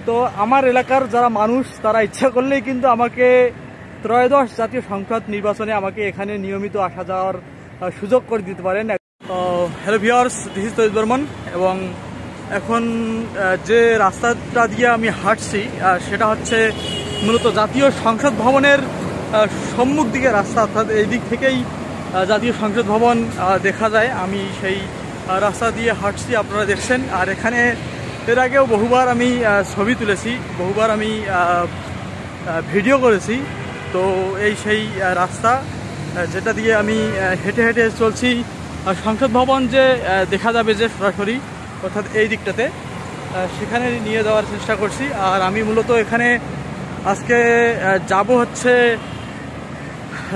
তো আমার এলাকার যারা মানুষ তারা ইচ্ছা করলেই কিন্তু আমাকে ত্রয়োদশ জাতীয় সংসদ নির্বাচনে আমাকে এখানে নিয়মিত আসা যাওয়ার সুযোগ করে দিতে পারেন। Hello viewers, this is Taij Barman এবং এখন যে রাস্তাটা দিয়ে আমি হাঁটছি সেটা হচ্ছে মূলত জাতীয় সংসদ ভবনের সম্মুখ দিকে রাস্তা, অর্থাৎ এই দিক থেকেই জাতীয় সংসদ ভবন দেখা যায়। আমি সেই রাস্তা দিয়ে হাঁটছি, আপনারা দেখছেন। আর এখানে এর আগেও বহুবার আমি ছবি তুলেছি, বহুবার আমি ভিডিও করেছি। তো এই সেই রাস্তা যেটা দিয়ে আমি হেঁটে হেঁটে চলছি সংসদ ভবন যে দেখা যাবে যে সরাসরি, অর্থাৎ এই দিকটাতে, সেখানে নিয়ে যাওয়ার চেষ্টা করছি। আর আমি মূলত এখানে আজকে যাব হচ্ছে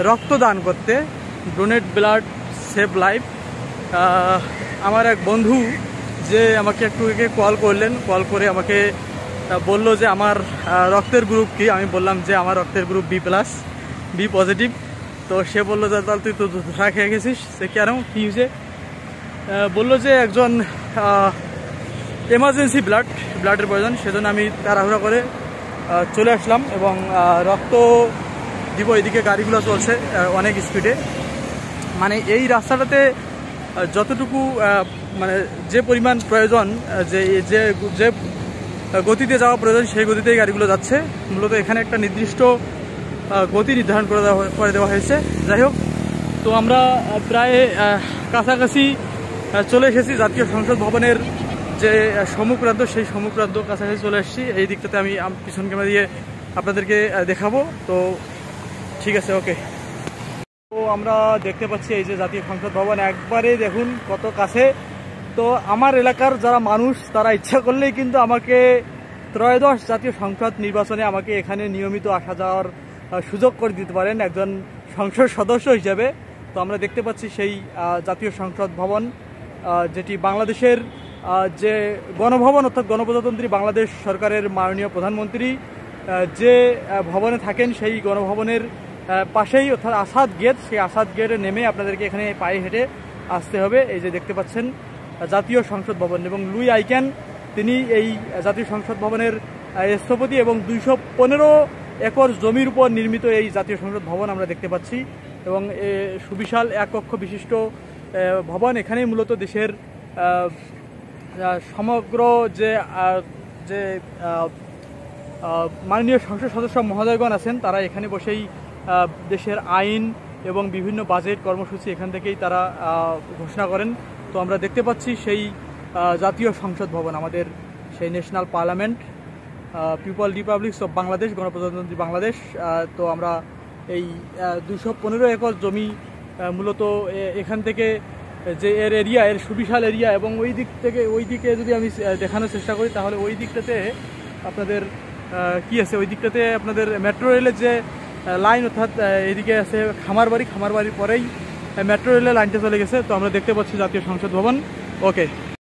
রক্তদান করতে, ডোনেট ব্লাড সেভ লাইফ। আমার এক বন্ধু যে আমাকে একটু কল করলেন, কল করে আমাকে বলল যে আমার রক্তের গ্রুপ কি। আমি বললাম যে আমার রক্তের group B plus, B positive. তো সে বললো যে তাহলে তুই তো ধরা খেয়ে গেছিস। সে কেন, কী হয়েছে? বললো যে একজন এমার্জেন্সি ব্লাডের প্রয়োজন, সেজন্য আমি তাড়াহুড়া করে চলে আসলাম এবং রক্ত দিব। এদিকে গাড়িগুলো চলছে অনেক স্পিডে, মানে এই রাস্তাটাতে যতটুকু মানে যে পরিমাণ প্রয়োজন, যে গতিতে যাওয়া প্রয়োজন সেই গতিতেই গাড়িগুলো যাচ্ছে। মূলত এখানে একটা নির্দিষ্ট গতি নির্ধারণ করে দেওয়া হয়েছে। যাই হোক, তো আমরা প্রায় কাছাকাছি চলে এসেছি জাতীয় সংসদ ভবনের যে সম্মুখপ্রান্ত, সেই সম্মুখপ্রান্ত কাছাকাছি চলে এসেছি। এই দিকটাতে আমি পিছন ক্যামেরা দিয়ে আপনাদেরকে দেখাবো। তো ঠিক আছে, ওকে। তো আমরা দেখতে পাচ্ছি এই যে জাতীয় সংসদ ভবন, একবারে দেখুন কত কাছে। তো আমার এলাকার যারা মানুষ তারা ইচ্ছা করলেই কিন্তু আমাকে ত্রয়োদশ জাতীয় সংসদ নির্বাচনে আমাকে এখানে নিয়মিত আসা যাওয়ার সুযোগ করে দিতে পারেন একজন সংসদ সদস্য হিসেবে। তো আমরা দেখতে পাচ্ছি সেই জাতীয় সংসদ ভবন, যেটি বাংলাদেশের যে গণভবন, অর্থাৎ গণপ্রজাতন্ত্রী বাংলাদেশ সরকারের মাননীয় প্রধানমন্ত্রী যে ভবনে থাকেন, সেই গণভবনের পাশেই, অর্থাৎ আসাদ গেট। সেই আসাদ গেটে নেমে আপনাদেরকে এখানে পায়ে হেঁটে আসতে হবে। এই যে দেখতে পাচ্ছেন জাতীয় সংসদ ভবন, এবং লুই আইক্যান তিনি এই জাতীয় সংসদ ভবনের স্থপতি, এবং 215 একর জমির উপর নির্মিত এই জাতীয় সংসদ ভবন আমরা দেখতে পাচ্ছি। এবং সুবিশাল এক কক্ষ বিশিষ্ট ভবন। এখানেই মূলত দেশের সমগ্র যে মাননীয় সংসদ সদস্য মহোদয়গণ আছেন, তারা এখানে বসেই দেশের আইন এবং বিভিন্ন বাজেট কর্মসূচি এখান থেকেই তারা ঘোষণা করেন। তো আমরা দেখতে পাচ্ছি সেই জাতীয় সংসদ ভবন, আমাদের সেই national parliament, people republics of Bangladesh, গণপ্রজাতন্ত্রী বাংলাদেশ। তো আমরা এই 215 একর জমি মূলত এখান থেকে যে এর এরিয়া, এর সুবিশাল এরিয়া, এবং ওই দিকে যদি আমি দেখানোর চেষ্টা করি তাহলে ওই দিকটাতে আপনাদের কি আছে, ওই দিকটাতে আপনাদের মেট্রো রেলের যে লাইন, অর্থাৎ এদিকে আছে খামারবাড়ির পরেই মেট্রো রেলের লাইনটা চলে গেছে। তো আমরা দেখতে পাচ্ছি জাতীয় সংসদ ভবন। ওকে।